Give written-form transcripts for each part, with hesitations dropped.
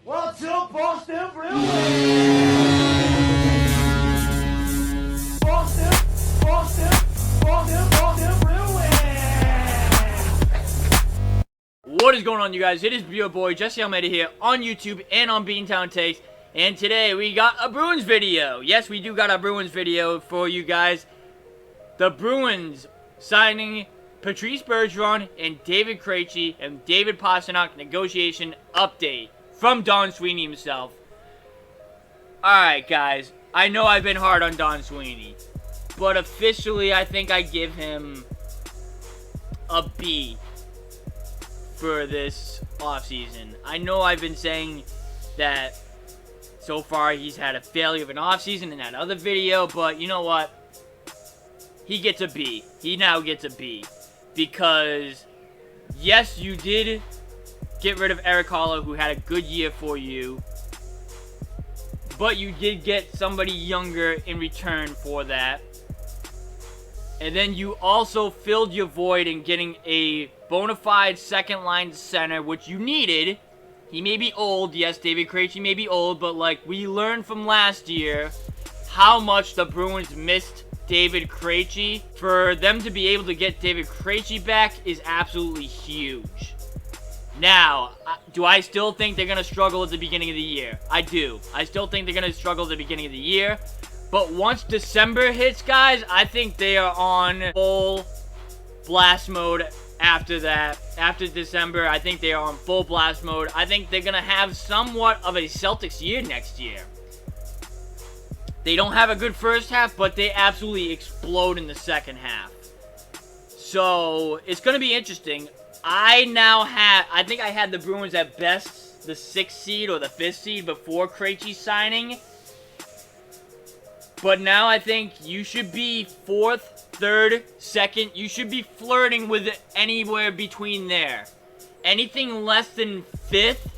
What's up, Boston Bruins? Boston Bruins! What is going on, you guys? It is your boy Jesse Almeida here on YouTube and on Beantown Takes. And today we got a Bruins video. Yes, we do got a Bruins video for you guys. The Bruins signing Patrice Bergeron and David Krejci and David Pastrnak negotiation update from Don Sweeney himself. Alright, guys. I know I've been hard on Don Sweeney, but officially I think I give him a B for this offseason. I know I've been saying that so far he's had a failure of an offseason in that other video, but you know what? He gets a B. He now gets a B. Because, yes, you did get rid of Eric Holler, who had a good year for you, but you did get somebody younger in return for that. And then you also filled your void in getting a bona fide second line center, which you needed. He may be old, yes, David Krejci may be old, but like we learned from last year how much the Bruins missed David Krejci. For them to be able to get David Krejci back is absolutely huge. Now, do I still think they're going to struggle at the beginning of the year? I do. I still think they're going to struggle at the beginning of the year. But once December hits, guys, I think they are on full blast mode after that. After December, I think they are on full blast mode. I think they're going to have somewhat of a Celtics year next year. They don't have a good first half, but they absolutely explode in the second half. So, it's going to be interesting. I think I had the Bruins at best the 6th seed or the 5th seed before Krejci signing. But now I think you should be 4th, 3rd, 2nd. You should be flirting with anywhere between there. Anything less than 5th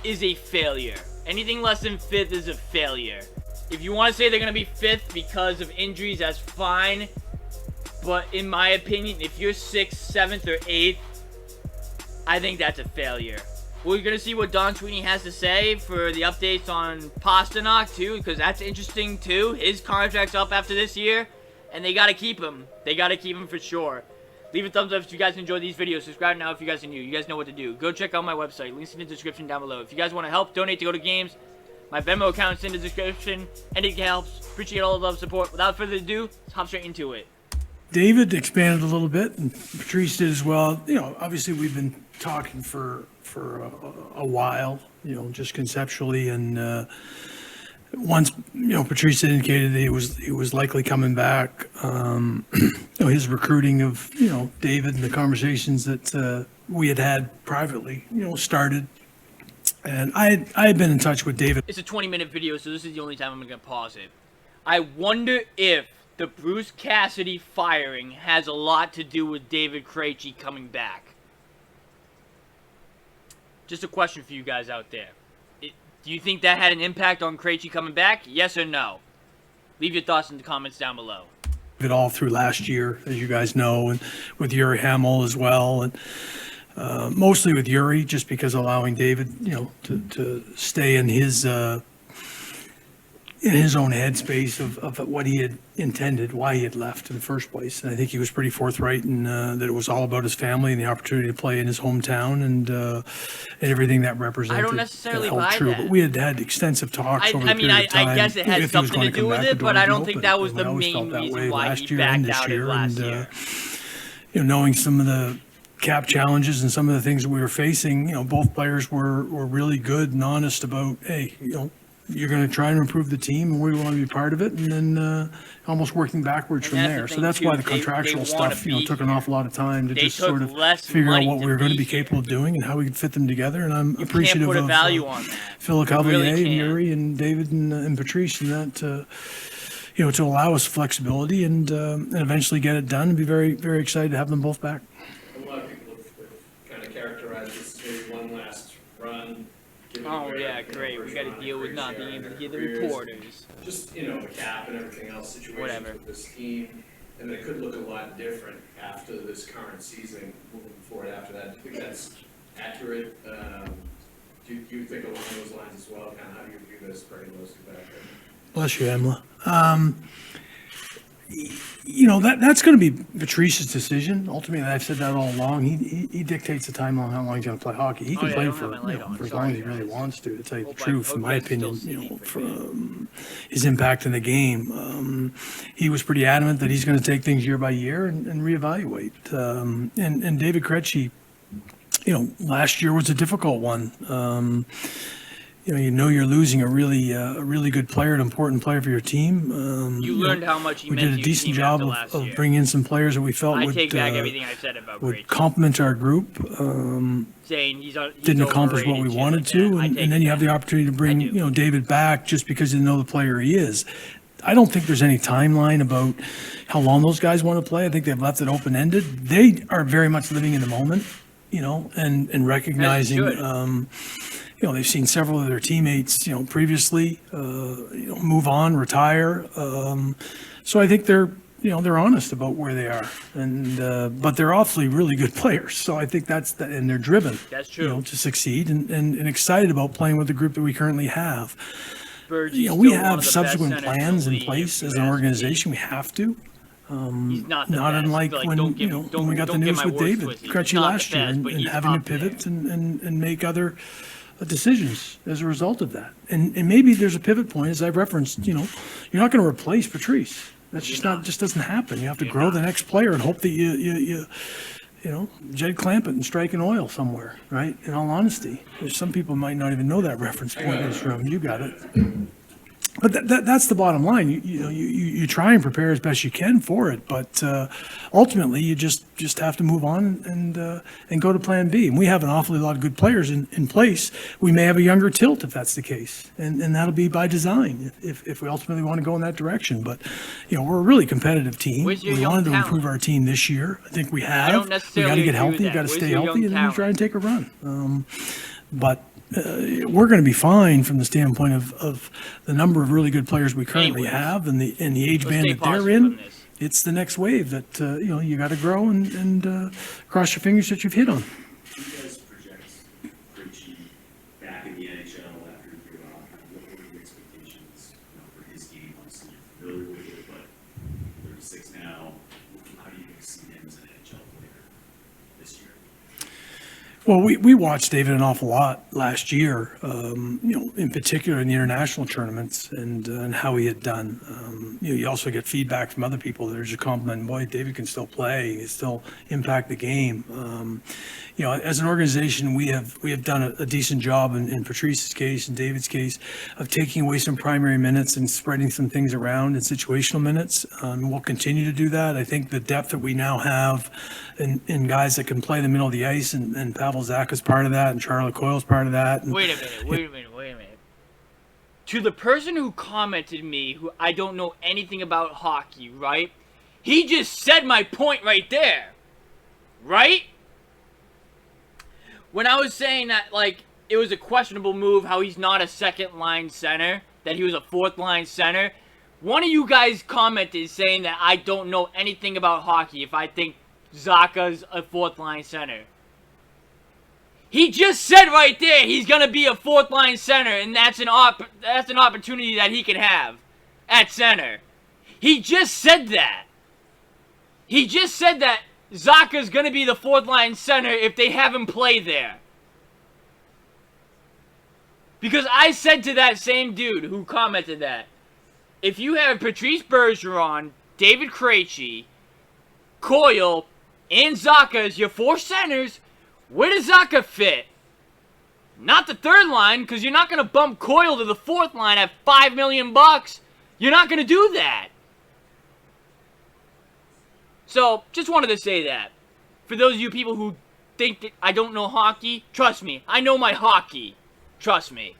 is a failure. Anything less than 5th is a failure. If you want to say they're going to be 5th because of injuries, that's fine. But in my opinion, if you're 6th, 7th, or 8th, I think that's a failure. We're going to see what Don Sweeney has to say for the updates on Pastrnak, too, because that's interesting, too. His contract's up after this year, and they got to keep him. They got to keep him for sure. Leave a thumbs up if you guys enjoyed these videos. Subscribe now if you guys are new. You guys know what to do. Go check out my website. Links in the description down below. If you guys want to help, donate to go to games, my Venmo account's in the description. Anything helps. Appreciate all the love and support. Without further ado, let's hop straight into it. David expanded a little bit, and Patrice did as well. You know, obviously we've been talking for a while, you know, just conceptually, and once, you know, Patrice indicated that he was likely coming back. You know, his recruiting of, you know, David and the conversations that we had privately, you know, started. And I had been in touch with David. It's a 20-minute video, so this is the only time I'm going to pause it. I wonder if the Bruce Cassidy firing has a lot to do with David Krejci coming back. Just a question for you guys out there. Do you think that had an impact on Krejci coming back? Yes or no? Leave your thoughts in the comments down below. It all through last year, as you guys know, and with Yuri Hamel as well, and mostly with Yuri, just because allowing David, you know, to stay in his own headspace of what he had intended, why he had left in the first place. And I think he was pretty forthright in that it was all about his family and the opportunity to play in his hometown and everything that represented. I don't necessarily held buy true. that. But we had extensive talks over the period of time. I guess it had something to do with it, but I don't think that was the always main felt that reason way why last he year and backed this out year. last And year. you know, knowing some of the cap challenges and some of the things that we were facing, you know, both players were really good and honest about, hey, you know, you're going to try and improve the team, and we want to be part of it, and then almost working backwards from there. So that's why the contractual stuff, you know, took an awful lot of time to just sort of figure out what we were going to be capable of doing and how we could fit them together. And I'm appreciative of Phil Cavalier and Yuri and David and Patrice and that, you know, to allow us flexibility and eventually get it done and be very, very excited to have them both back. A lot of people have kind of characterized this as maybe one last run. Oh yeah, great. We got to deal with not being able to hear the reporters. Just, you know, the cap and everything else, situations Whatever. with this team, and it could look a lot different after this current season, moving forward after that. I think that's accurate. do you think along those lines as well? Kind of how do you view this, bringing those two back in? Bless you, Emma. That's going to be Patrice's decision. Ultimately, I've said that all along. He dictates the timeline, how long he's going to play hockey. He can I play don't for, have my light on. for as Sorry, long as he really guys. wants to tell you the Hope truth, in my you guys still opinion, see me pretty from his impact in the game. He was pretty adamant that he's going to take things year by year and reevaluate. And David Krejci, last year was a difficult one. You're losing a really good player, an important player for your team. You learned how much he We meant did to a your decent team job after last of year. bringing in some players that we felt I would, take back everything I've said about would Krejci, complement our group. saying he's Didn't accomplish what we overrated, shit wanted like to, that. I and take then you it have the back. opportunity to bring, I do. David back just because you know the player he is. I don't think there's any timeline about how long those guys want to play. I think they've left it open-ended. They are very much living in the moment, and recognizing, should. they've seen several of their teammates, previously, move on, retire. So I think they're honest about where they are, but they're awfully really good players. So I think and they're driven. That's true. To succeed and excited about playing with the group that we currently have. Berge's We still one of have the subsequent best centers plans the in league, place if as you an ask me. organization. We have to. He's not the Not best. unlike Like, when, don't get me- when we got the don't get news my with words David twisted. He's Krejci not the last year best, but and he's having to up there. pivot and make other decisions as a result of that. And maybe there's a pivot point, as I've referenced, you're not going to replace Patrice. That's just doesn't happen. You have to grow the next player and hope that you Jed Clampett and Striking Oil somewhere, right? In all honesty, there's some people might not even know that reference point in this room. You got it. But that's the bottom line. You try and prepare as best you can for it, but ultimately you just have to move on and go to Plan B. And we have an awfully lot of good players in place. We may have a younger tilt if that's the case, and that'll be by design if we ultimately want to go in that direction. But we're a really competitive team. Where's your We young wanted to talent? improve our team this year. I think we have. don't We necessarily got to get agree healthy. with You that. got to Where's stay your healthy, young and then you try and talent? take a run. But we're going to be fine from the standpoint of the number of really good players we currently Anyways, have and the age let's band stay that they're positive on in. this. It's the next wave that you got to grow and cross your fingers that you've hit on. Do you guys project Krejci back in the NHL after a year off? What were your expectations for his game? Obviously, you're familiar with it, but 36 now. How do you see him as an NHL player this year? Well, we watched David an awful lot last year, in particular in the international tournaments and how he had done. You also get feedback from other people that are just complimenting, boy, David can still play, he can still impact the game. As an organization, we have done a decent job in Patrice's case and David's case of taking away some primary minutes and spreading some things around in situational minutes. We'll continue to do that. I think the depth that we now have in guys that can play in the middle of the ice, and Pavel Zacha's part of that, and Charlie Coyle's part of that. And Wait a minute. To the person who commented me, who I don't know anything about hockey, right? He just said my point right there. Right? When I was saying that, it was a questionable move, how he's not a second-line center, that he was a fourth-line center, one of you guys commented saying that I don't know anything about hockey if I think Zacha's a fourth-line center. He just said right there he's gonna be a fourth-line center, and that's an opportunity that he can have at center. He just said that. He just said that Zacha's gonna be the fourth-line center if they have him play there. Because I said to that same dude who commented that, if you have Patrice Bergeron, David Krejci, Coyle, and Zacha as your four centers, where does Zacha fit? Not the third line, because you're not going to bump Coyle to the fourth line at $5 million. You're not going to do that. So, just wanted to say that. For those of you people who think that I don't know hockey, trust me, I know my hockey. Trust me.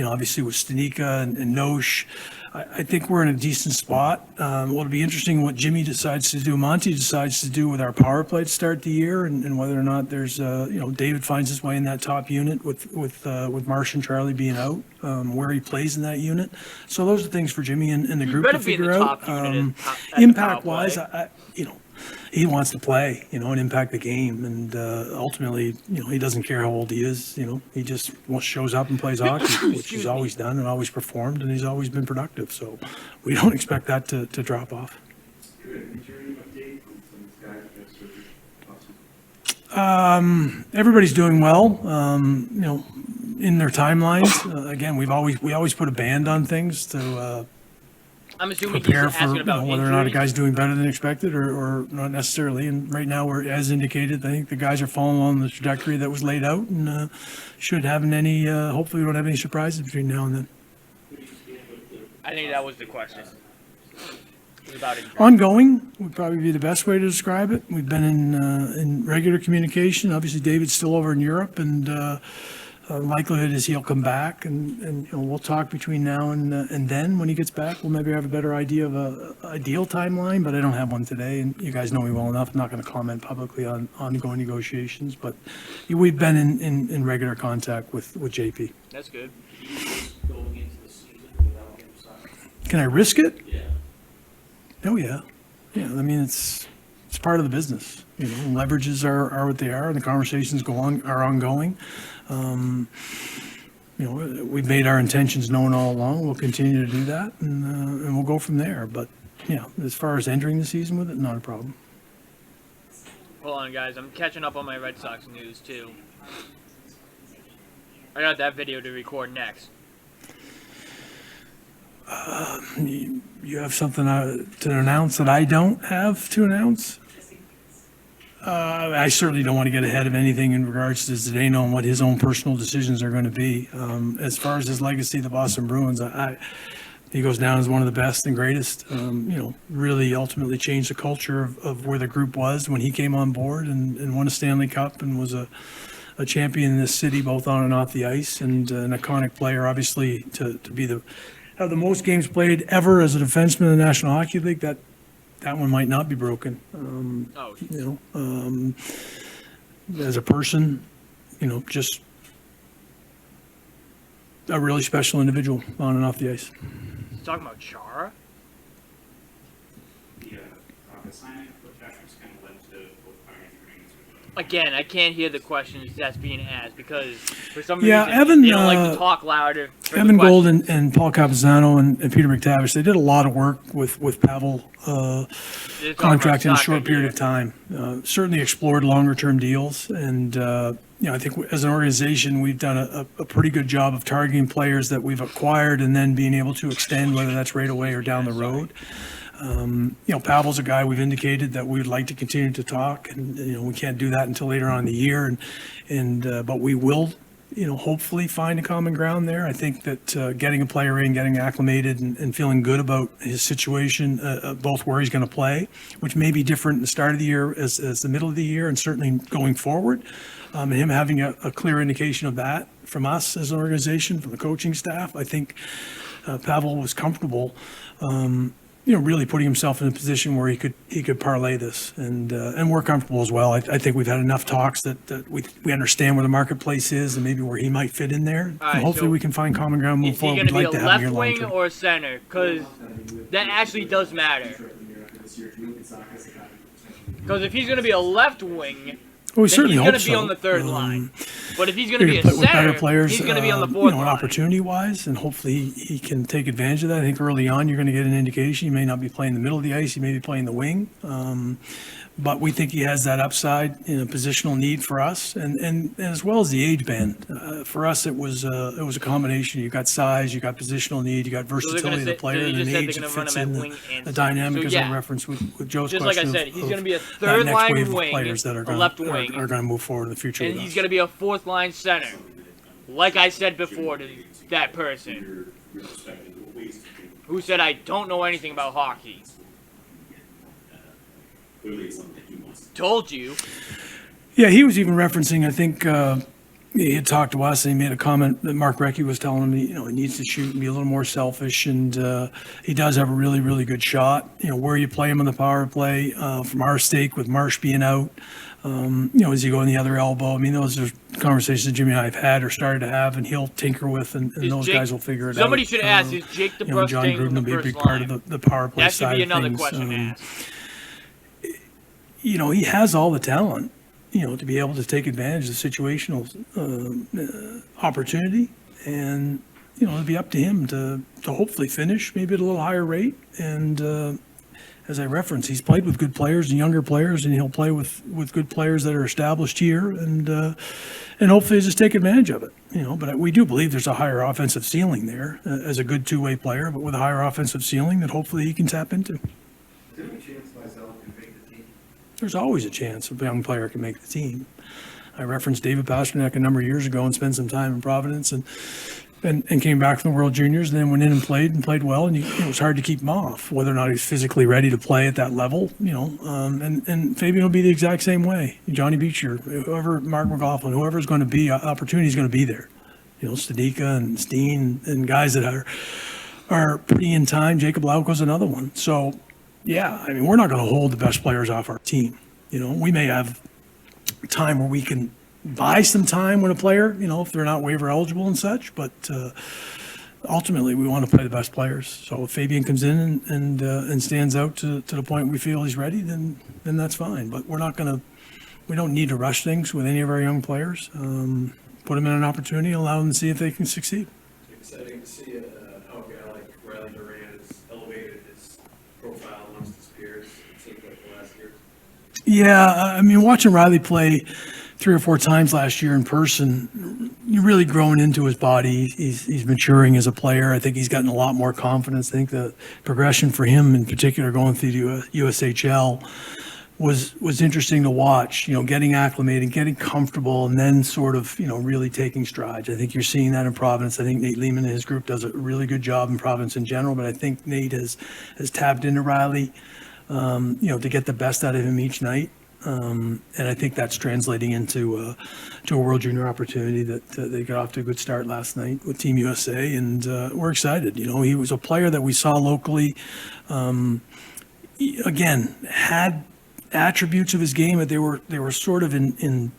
Obviously with Stanika and Nosh, I think we're in a decent spot. It'll be interesting what Jimmy decides to do, Monty decides to do with our power play to start the year, and whether or not there's, David finds his way in that top unit with Marsh and Charlie being out, where he plays in that unit. So those are things for Jimmy and the group better to be in the figure out. top unit at the power Impact-wise, play. he wants to play, and impact the game. And ultimately, he doesn't care how old he is. He just shows up and plays hockey, which he's always done and always performed, and he's always been productive. So we don't expect that to drop off. Good. Is there any update on some of these guys who have surgery? Awesome. Everybody's doing well. In their timelines. Again, we always put a band on things to I'm assuming he's prepare for asking about whether or not a injuries. guy's doing better than expected or not necessarily. And right now, we're as indicated. I think the guys are following along the trajectory that was laid out, and should have any. Hopefully, we don't have any surprises between now and then. I think that was the question. It was about injuries. Ongoing would probably be the best way to describe it. We've been in regular communication. Obviously, David's still over in Europe, and likelihood is he'll come back, and we'll talk between now and then. When he gets back, we'll maybe have a better idea of a ideal timeline, but I don't have one today, and you guys know me well enough. I'm not going to comment publicly on ongoing negotiations, but we've been in regular contact with JP. That's good. Going into the season without him signed. Can I risk it? Yeah. Oh, yeah. Yeah, I mean, it's part of the business. Leverages are what they are, and the conversations are ongoing. We've made our intentions known all along. We'll continue to do that, and we'll go from there. But, as far as entering the season with it, not a problem. Hold on, guys. I'm catching up on my Red Sox news, too. I got that video to record next. You have something to announce that I don't have to announce? I certainly don't want to get ahead of anything in regards to Zdeno and what his own personal decisions are going to be. As far as his legacy, the Boston Bruins, he goes down as one of the best and greatest. Really ultimately changed the culture of where the group was when he came on board and won a Stanley Cup and was a champion in this city, both on and off the ice, and an iconic player, obviously, to be have the most games played ever as a defenseman in the National Hockey League. That one might not be broken. As a person, just a really special individual on and off the ice. Talking about Chara? The Rocket signing, which actually kind of led to both parties agreeing to Again, I can't hear the questions that's being asked because for some Yeah, reason Evan, they don't like to talk louder. for the Evan Gold questions. and Paul Capizano and Peter McTavish, they did a lot of work with Pavel They're talking contract in a about short soccer period here. of time. Certainly explored longer-term deals, and I think as an organization, we've done a pretty good job of targeting players that we've acquired and then being able to extend, whether that's right away or down the road. Pavel's a guy we've indicated that we'd like to continue to talk, and we can't do that until later on in the year, but we will. Hopefully find a common ground there. I think that getting a player in, getting acclimated, and feeling good about his situation, both where he's going to play, which may be different in the start of the year as the middle of the year, and certainly going forward, and him having a clear indication of that from us as an organization, from the coaching staff. I think Pavel was comfortable. Really putting himself in a position where he could parlay this, and we're comfortable as well. I think we've had enough talks that we understand where the marketplace is and maybe where he might fit in there. All right, And hopefully so we can find common ground, move Is he forward. going We'd to be like to a have him here left long wing term. or a center? Because that actually does matter. Because if he's going to be a left wing, Well, we then certainly he's hope going to be so. on the third line. But if he's going to be You're a gonna play with better center, players, he's going to be on the fourth line. opportunity-wise, and hopefully he can take advantage of that. I think early on, you're going to get an indication. He may not be playing the middle of the ice. He may be playing the wing. But we think he has that upside in a positional need for us, and as well as the age band. For us, it was a combination. You got size, you got positional need, you got they're versatility gonna of the say- player, so you and just an said age they're that gonna run fits him at in wing and the center. dynamic, So, as yeah. I referenced with Joe's Just like I question. said, he's of going to be a that third next line wave of wing, players that are a going left wing, to move forward in the future and with he's us. going to be a fourth line center. Like I said before to that person your perspective of ways to think. who said I don't know anything about hockey. Clearly, it's something that he wants to Told you. Yeah, he was even referencing, I think, he had talked to us and he made a comment that Mark Recchi was telling him, he needs to shoot and be a little more selfish. And he does have a really, really good shot. Where you play him on the power play, from our stake with Marsh being out, as you go in the other elbow. I mean, those are conversations Jimmy and I have had or started to have, and he'll tinker with, and Is those Jake- guys will figure it out. Somebody should ask, is Jake the John staying Gruden on will the be a first big part line? of the power play That should side be of another things. question to ask. he has all the talent, to be able to take advantage of situational opportunity. And, it'll be up to him to hopefully finish maybe at a little higher rate. And as I referenced, he's played with good players and younger players, and he'll play with good players that are established here. And hopefully just take advantage of it. But we do believe there's a higher offensive ceiling there as a good two-way player, but with a higher offensive ceiling that hopefully he can tap into. Is there a chance myself can make the team? There's always a chance a young player can make the team. I referenced David Pasternak a number of years ago and spent some time in Providence and came back from the World Juniors, and then went in and played well, and it was hard to keep him off, whether or not he's physically ready to play at that level, and Fabian will be the exact same way. Johnny Beecher, whoever, Mark McLaughlin, whoever's going to be, opportunity is going to be there. Stadika and Steen and guys that are pretty in time. Jacob Lauko's another one. So, yeah, we're not going to hold the best players off our team. We may have time where we can buy some time with a player, if they're not waiver eligible and such, but ultimately we want to play the best players. So if Fabian comes in and stands out to the point we feel he's ready, then that's fine. But we don't need to rush things with any of our young players. Put them in an opportunity, allow them to see if they can succeed. It's exciting to see how a guy like Riley Duran has elevated his profile amongst his peers, it seems like the last year. Yeah, watching Riley play 3 or 4 times last year in person, you're really growing into his body. He's maturing as a player. I think he's gotten a lot more confidence. I think the progression for him in particular going through the USHL was interesting to watch, getting acclimated, getting comfortable, and then sort of, really taking strides. I think you're seeing that in Providence. I think Nate Lehman and his group does a really good job in Providence in general, but I think Nate has tapped into Riley, to get the best out of him each night. And I think that's translating into a World Junior opportunity that they got off to a good start last night with Team USA, and we're excited. He was a player that we saw locally. Again, had attributes of his game that they were sort of in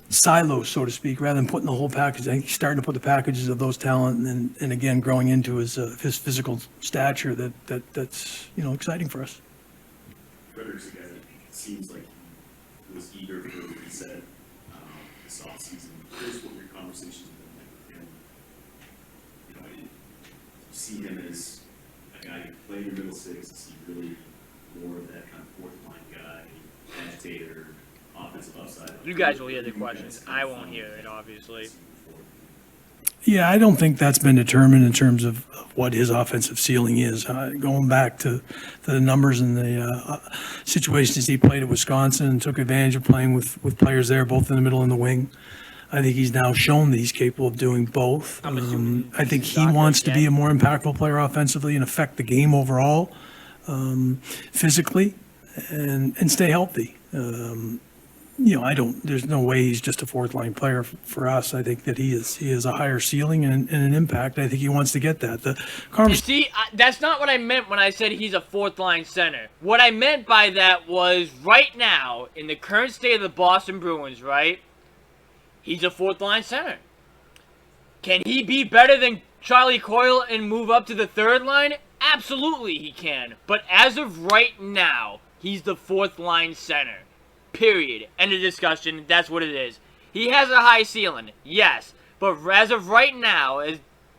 silos, so to speak, rather than putting the whole package. I think he's starting to put the packages of those talent and again growing into his physical stature that's exciting for us. Frederick's a guy that it seems like he was eager for a reset this offseason. Curious what your conversations have been like with him. You see him as a guy who played in middle six. Is he really more of that kind of fourth line guy, agitator, offensive upside? You guys will hear the questions. I won't hear it, obviously. Yeah, I don't think that's been determined in terms of what his offensive ceiling is. Going back to the numbers and the situations he played at Wisconsin and took advantage of playing with players there, both in the middle and the wing. I think he's now shown that he's capable of doing both. I think he wants to be a more impactful player offensively and affect the game overall, physically, and stay healthy. There's no way he's just a fourth line player for us. I think that he is a higher ceiling and an impact. I think he wants to get that. You see, that's not what I meant when I said he's a fourth line center. What I meant by that was right now, in the current state of the Boston Bruins, right? He's a fourth line center. Can he be better than Charlie Coyle and move up to the third line? Absolutely he can. But as of right now, he's the fourth line center. Period. End of discussion. That's what it is. He has a high ceiling, yes. But as of right now,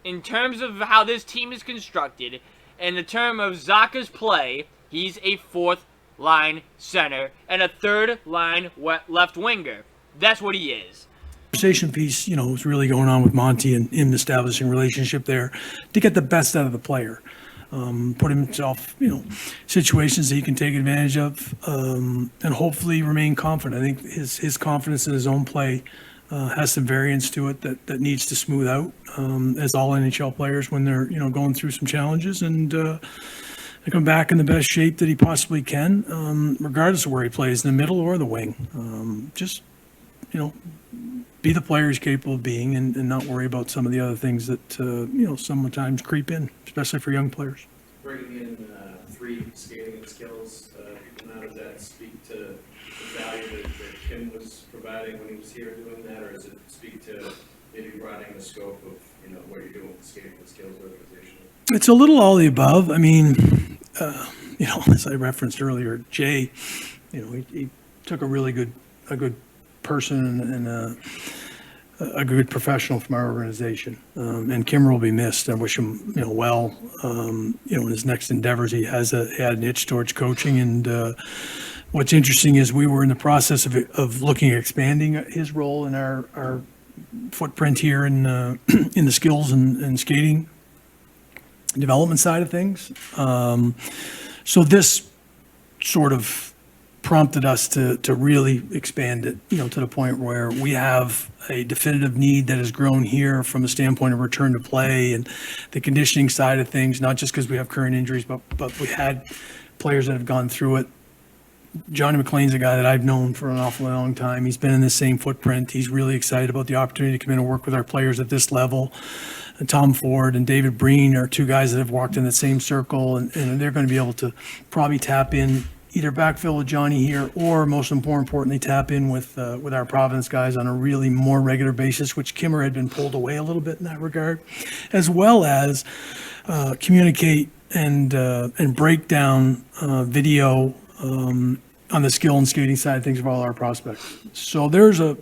in terms of how this team is constructed, and the term of Zaka's play, he's a fourth line center and a third line left winger. That's what he is. Conversation piece, is really going on with Monty and him establishing a relationship there to get the best out of the player. Put himself, situations that he can take advantage of, and hopefully remain confident. I think his confidence in his own play has some variance to it that needs to smooth out, as all NHL players when they're, going through some challenges, and they come back in the best shape that he possibly can, regardless of where he plays, in the middle or the wing. Just, be the player he's capable of being and not worry about some of the other things that, sometimes creep in, especially for young players. Bringing in 3 skating skills, now does that speak to the value that Kim was providing when he was here doing that, or does it speak to maybe broadening the scope of, what you're doing with the skating skills organization? It's a little all the above. As I referenced earlier, Jay, he took a really good person and a good professional from our organization. And Kimmer will be missed. I wish him, well, in his next endeavors. He had an itch towards coaching. And what's interesting is we were in the process of looking at expanding his role in our footprint here in the skills and skating development side of things. So this sort of prompted us to really expand it, to the point where we have a definitive need that has grown here from a standpoint of return to play and the conditioning side of things, not just because we have current injuries, but we had players that have gone through it. Johnny McLean's a guy that I've known for an awfully long time. He's been in the same footprint. He's really excited about the opportunity to come in and work with our players at this level. And Tom Ford and David Breen are two guys that have walked in the same circle, and they're going to be able to probably tap in, either backfill with Johnny here, or most importantly, tap in with our Providence guys on a really more regular basis, which Kimmer had been pulled away a little bit in that regard, as well as communicate and break down video on the skill and skating side of things of all our prospects. So there's a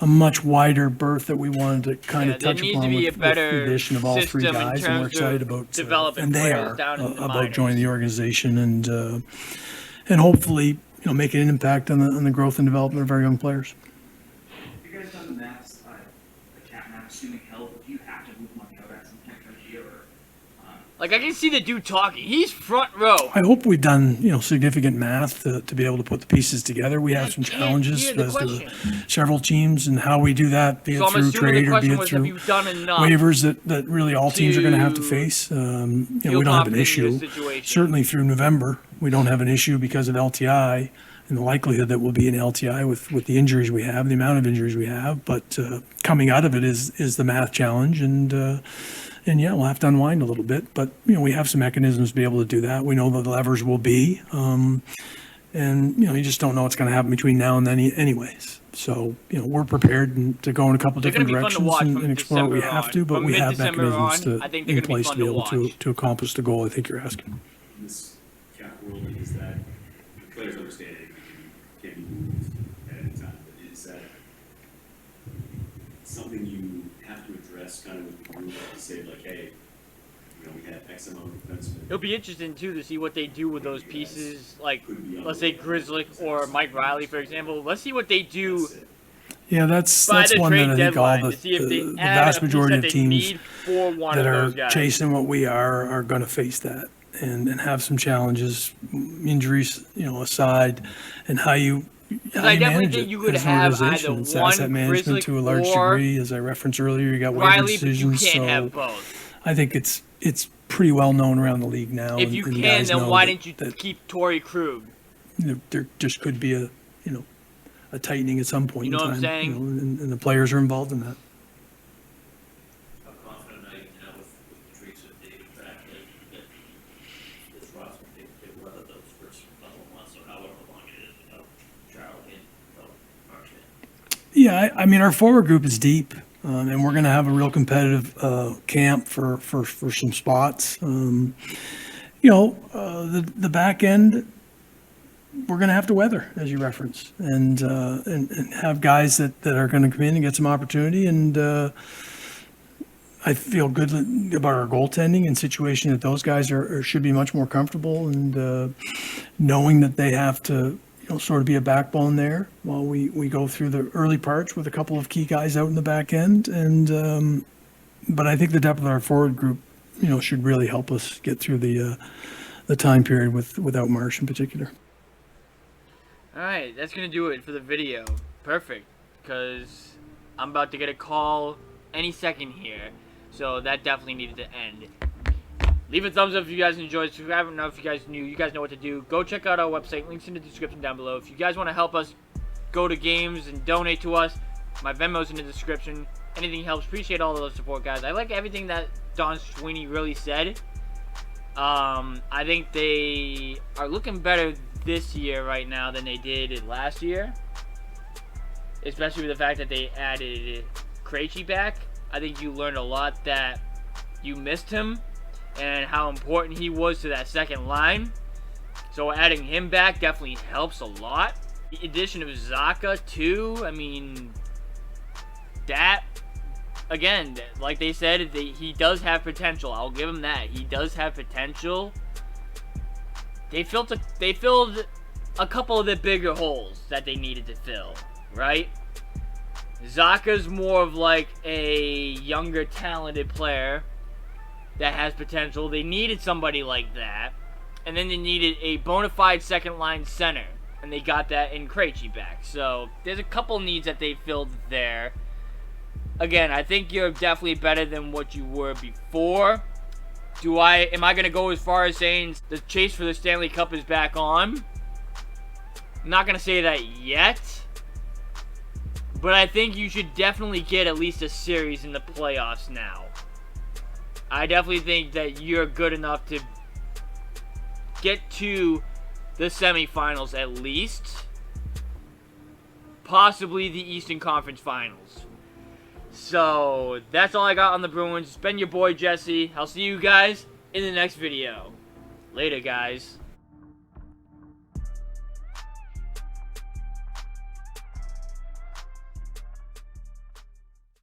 much wider berth that we wanted to kind of touch upon with the addition of all three guys, and we're excited about and they are about joining the organization and hopefully making an impact on the growth and development of our young players. Have you guys done the maps, the cap map, assuming help? Do you have to move money out at some point for a year, or? Like, I can see the dude talking. He's front row. I hope we've done, significant math to be able to put the pieces together. We have some challenges as to several teams and how we do that, be it through trade or be it through waivers that really all teams are going to have to face. We don't have an issue. Certainly through November, we don't have an issue because of LTI and the likelihood that we'll be in LTI with the injuries we have, the amount of injuries we have. But coming out of it is the math challenge, and yeah, we'll have to unwind a little bit, but we have some mechanisms to be able to do that. We know the levers will be, and you just don't know what's going to happen between now and then, anyways. So we're prepared to go in a couple different directions and explore what we have to, but we have mechanisms in place to be able to accomplish the goal I think you're asking. This cap ruling is that the players understand it can be moved at any time, but is that something you have to address kind of with the group to say, like, hey, we have X amount of defensemen? It'll be interesting too to see what they do with those pieces, like let's say Grizzly or Mike Riley, for example. Let's see what they do. Yeah, that's one that I think all the vast majority of teams that are chasing what we are going to face that and have some challenges, injuries, aside, and how you manage it you could as an have organization. It's one asset management to a large degree, as I referenced earlier. You got waiver Riley, decisions, but you can't so have both. I think it's pretty well known around the league now. If you and can, then why didn't you that keep Torrey Krug? There just could be a tightening at some point You know in what I'm time. saying? And the players are involved in that. How confident are you now with Patrice and David back that this roster can weather those first couple of months or however long it is without Charlie and without Marchand? Yeah, I mean, our forward group is deep, and we're going to have a real competitive camp for some spots. The back end, we're going to have to weather, as you referenced, and have guys that are going to come in and get some opportunity. And I feel good about our goaltending and situation that those guys should be much more comfortable, and knowing that they have to sort of be a backbone there while we go through the early parts with a couple of key guys out in the back end. And but I think the depth of our forward group should really help us get through the time period without Marsh in particular. Alright, that's going to do it for the video. Perfect. Because I'm about to get a call any second here. So that definitely needed to end. Leave a thumbs up if you guys enjoyed. Subscribe if you guys new. You guys know what to do. Go check out our website. Links in the description down below. If you guys want to help us go to games and donate to us, my Venmo's in the description. Anything helps. Appreciate all the support, guys. I like everything that Don Sweeney really said. I think they are looking better this year right now than they did last year, especially with the fact that they added Krejci back. I think you learned a lot that you missed him and how important he was to that second line. So adding him back definitely helps a lot. The addition of Zacha too, I mean, that, again, like they said, he does have potential. I'll give him that. He does have potential. They filled a couple of the bigger holes that they needed to fill, right? Zacha's more of like a younger, talented player that has potential. They needed somebody like that. And then they needed a bona fide second-line center. And they got that in Krejci back. So, there's a couple needs that they filled there. Again, I think you're definitely better than what you were before. Am I going to go as far as saying the chase for the Stanley Cup is back on? I'm not going to say that yet. But I think you should definitely get at least a series in the playoffs now. I definitely think that you're good enough to get to the semifinals at least. Possibly the Eastern Conference Finals. So, that's all I got on the Bruins. It's been your boy Jesse. I'll see you guys in the next video. Later, guys.